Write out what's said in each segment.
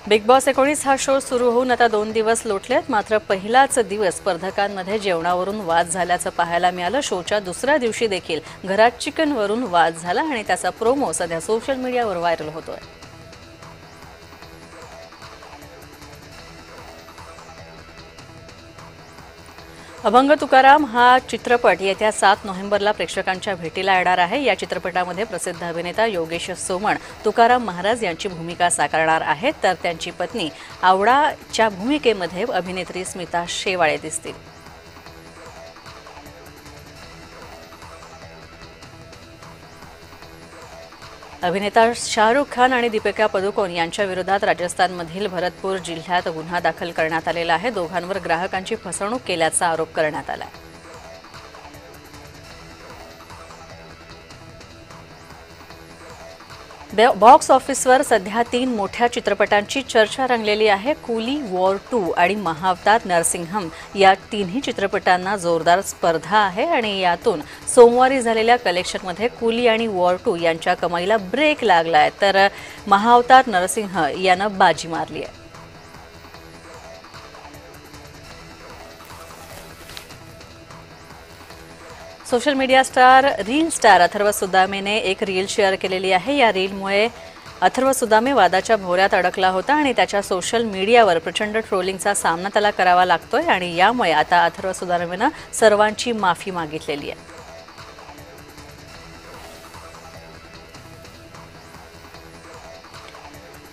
Big boss 19 हा show सुरू होऊन आता 2 दिवस लोटलेत. मात्र पहिलाच दिवस स्पर्धकांमध्ये जेवणावरून वाद झाल्याचं पाहायला मिळालं. शोच्या दुसऱ्या दिवशी देखील घरात चिकनवरून वाद झाला आणि त्याचा प्रोमो सध्या सोशल मीडियावर व्हायरल होतोय. अभंग तुकाराम हा चित्रपट येत्या 7 नोव्हेंबरला प्रेक्षकांच्या भेटीला येणार आहे. या चित्रपटामध्ये प्रसिद्ध अभिनेता योगेश सोमण तुकाराम महाराज यांची भूमिका साकारणार आहेत, तर त्यांची पत्नी आवडाच्या भूमिकेमध्ये अभिनेत्री स्मिता शेवाळे दिसतील. अभिनेता शाहरुख खान आणि दीपिका पदुकोण यांच्या विरोधात राजस्थानमधील भरतपूर जिल्ह्यात गुन्हा दाखल करण्यात आलेला आहे. दोघांवर ग्राहकांची फसवणूक केल्याचा आरोप करण्यात आला आहे. बॉक्स ऑफिसवर सध्या 3 मोठ्या चित्रपटांची चर्चा रंगलेली आहे. कूली, वॉर 2 आणि महाअवतार नरसिंहम या तिन्ही चित्रपटांना जोरदार स्पर्धा आहे आणि यातून सोमवारी झालेल्या कलेक्शनमध्ये कूली आणि वॉर 2 यांच्या कमाईला ब्रेक लागला आहे, तर महाअवतार नरसिंह यानं बाजी मारली आहे. Social media reel star Atharva सुदामेने एक रील शेअर केलेली आहे. या रीलमुळे अथर्व सुदामे वादाच्या भोवऱ्यात अडकला होता आणि त्याच्या सोशल मीडियावर प्रचंड ट्रोलिंगचा सामना त्याला करावा लागतोय आणि यामुळे आता अथर्व सुदामेनं सर्वांची माफी मागितलेली आहे.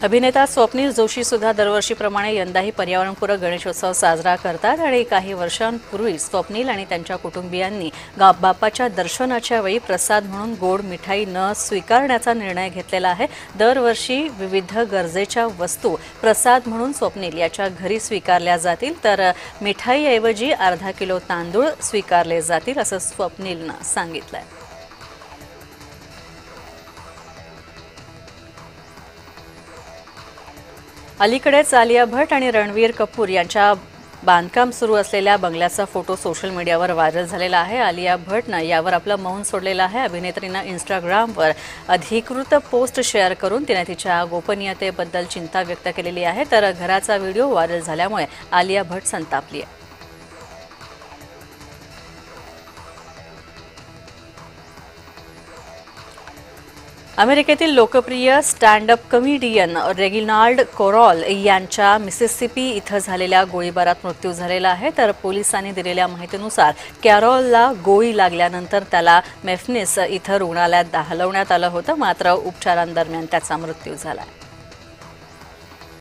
अभिनेता स्वप्नील जोशी सुद्धा दरवर्षीप्रमाणे यंदाही पर्यावरणपूरक गणेशोत्सव साजरा करतात आणि काही वर्षांपूर्वी स्वप्नील आणि त्यांच्या कुटुंबियांनी बाप्पाच्या दर्शनाच्या वेळी प्रसाद म्हणून गोड मिठाई न स्वीकारण्याचा निर्णय घेतलेला आहे. दरवर्षी विविध गरजेच्या वस्तू प्रसाद म्हणून स्वप्नील याच्या घरी स्वीकारल्या जातील, तर मिठाईऐवजी अर्धा किलो तांदूळ स्वीकारले जातील असं स्वप्नीलनं सांगितलंय. अलीकडेच आलिया भट्ट आणि रणवीर कपूर यांच्या बांधकाम सुरू असलेल्या बंगल्याचा फोटो सोशल मीडियावर व्हायरल झालेला आहे. आलिया भट्टनं यावर आपलं मौन सोडलेलं आहे. अभिनेत्रीनं इंस्टाग्रामवर अधिकृत पोस्ट शेअर करून तिने तिच्या गोपनीयतेबद्दल चिंता व्यक्त केलेली आहे, तर घराचा व्हिडिओ व्हायरल झाल्यामुळे आलिया भट्ट संतापली आहे. अमेरिकेतील लोकप्रिय स्टँड अप कॉमेडियन रेगिनाल्ड कोरॉल यांच्या मिसिसिपी इथं झालेल्या गोळीबारात मृत्यू झालेला आहे, तर पोलिसांनी दिलेल्या माहितीनुसार कॅरॉलला गोळी लागल्यानंतर त्याला मेफनिस इथं रुग्णालयात हलवण्यात आलं होतं. मात्र उपचारांदरम्यान त्याचा मृत्यू झाला.